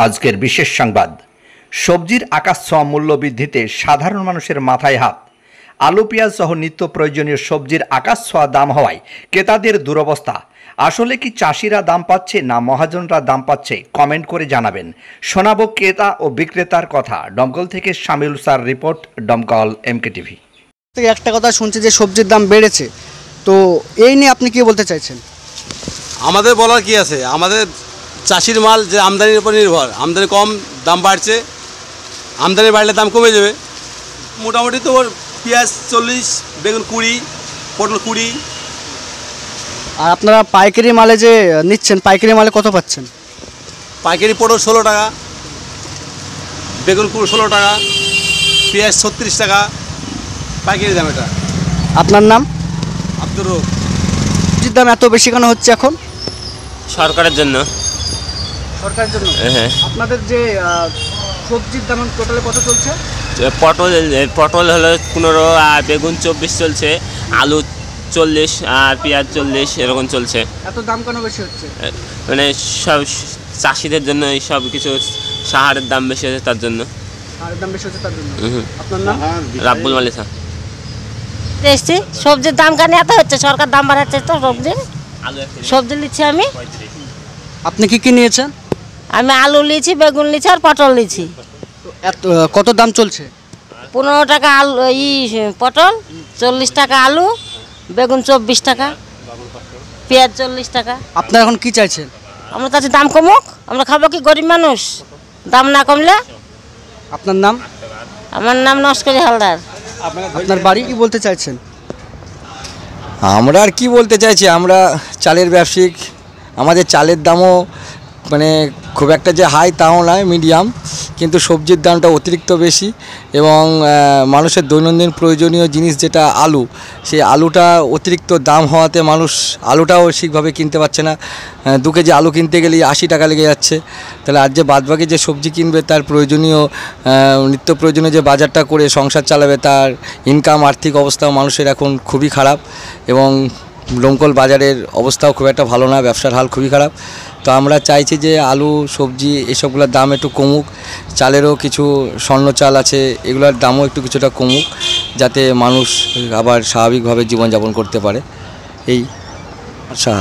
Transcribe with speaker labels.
Speaker 1: আজকের বিশেষ সংবাদ। সবজির আকাশছোঁয়া মূল্য বৃদ্ধিতে সাধারণ মানুষের মাথায় হাত। আলু পেঁয়াজ সহ নিত্য প্রয়োজনীয় সবজির আকাশছোঁয়া দাম হওয়ায় ক্রেতাদের দুরবস্থা। আসলে কি চাষিরা দাম পাচ্ছে না মহাজনরা দাম পাচ্ছে? কমেন্ট করে জানাবেন। শোনাবো ক্রেতা ও বিক্রেতার কথা। দমকল থেকে শামিল স্যার রিপোর্ট, দমকল MKTV।
Speaker 2: একটা কথা শুনছি যে সবজির দাম বেড়েছে, তো এই নিয়ে আপনি কি বলতে চাইছেন?
Speaker 3: আমাদের বলার কি আছে, আমাদের চাষির মাল যে আমদানির উপর নির্ভর, আমদানি কম, দাম বাড়ছে। আমদানি বাড়লে দাম কমে যাবে। মোটামুটি তো ওর পেঁয়াজ 40, বেগুন 20, পটল 20।
Speaker 2: আর আপনারা পাইকারি মালে যে নিচ্ছেন, পাইকারি মালে কত পাচ্ছেন?
Speaker 3: পাইকারি পটল 16 টাকা, বেগুন 16 টাকা, পেঁয়াজ 36 টাকা পাইকারি দাম। এটা
Speaker 2: আপনার নাম?
Speaker 3: আব্দুর রব।
Speaker 2: সবজির দাম এত বেশি কেন হচ্ছে এখন?
Speaker 4: সরকারের জন্য।
Speaker 2: সরকারের জন্য?
Speaker 4: হ্যাঁ।
Speaker 2: আপনাদের যে সবজির দাম টোটালে কত চলছে?
Speaker 4: পটল হলো 15 আর বেগুন 24 চলছে, আলু 40 আর পেঁয়াজ 40 এরকম চলছে।
Speaker 2: এত দাম কেন বেশি হচ্ছে?
Speaker 4: মানে সব চাষিদের জন্য এই সব কিছু সাহারের দাম বেশি হচ্ছে তার জন্য।
Speaker 2: সাহারের দাম বেশি হচ্ছে তার জন্য। আপনার নাম?
Speaker 4: রাব্বুল মালিসা।
Speaker 5: টেস্টি সবজির দাম কেন এত হচ্ছে? সরকার দাম বাড়াচ্ছে তো সবজি নিচ্ছি আমি।
Speaker 2: আপনি কি নিয়েছেন?
Speaker 5: আমি আলু নিয়েছি, বেগুন নিয়েছি আর পটল নিয়েছি।
Speaker 2: এত কত দাম চলছে?
Speaker 5: 15 টাকা আলু, পটল 40 টাকা, আলু বেগুন 24 টাকা, পেঁয়াজ 40 টাকা।
Speaker 2: আপনারা এখন কি চাইছেন?
Speaker 5: আমরা চাচ্ছি দাম কমুক, আমরা খাবো কি গরিব মানুষ, দাম না কমলে।
Speaker 2: আপনার নাম?
Speaker 5: আমার নাম নস্করি হালদার।
Speaker 2: আপনার বাড়ি কি বলতে চাইছেন?
Speaker 6: আমরা আর কি বলতে চাইছি, আমরা চালের ব্যবসায়িক। আমাদের চালের দামও মানে খুব একটা যে হাই তাও নয়, মিডিয়াম, কিন্তু সবজির দামটা অতিরিক্ত বেশি। এবং মানুষের দৈনন্দিন প্রয়োজনীয় জিনিস যেটা আলু, সেই আলুটা অতিরিক্ত দাম হওয়াতে মানুষ আলুটাও ঠিকভাবে কিনতে পারছে না। 2 কেজি আলু কিনতে গেলেই 80 টাকা লেগে যাচ্ছে। তাহলে আর যে বাদবাকি যে সবজি কিনবে, তার প্রয়োজনীয় নিত্য প্রয়োজনীয় যে বাজারটা করে সংসার চালাবে, তার ইনকাম, আর্থিক অবস্থাও মানুষের এখন খুবই খারাপ। এবং দমকল বাজারের অবস্থাও খুব একটা ভালো না, ব্যবসার হাল খুবই খারাপ। তো আমরা চাইছি যে আলু, সবজি এসবগুলোর দাম একটু কমুক। চালেরও কিছু স্বর্ণ চাল আছে, এগুলোর দামও একটু কিছুটা কমুক, যাতে মানুষ আবার স্বাভাবিকভাবে জীবনযাপন করতে পারে। এই আচ্ছা।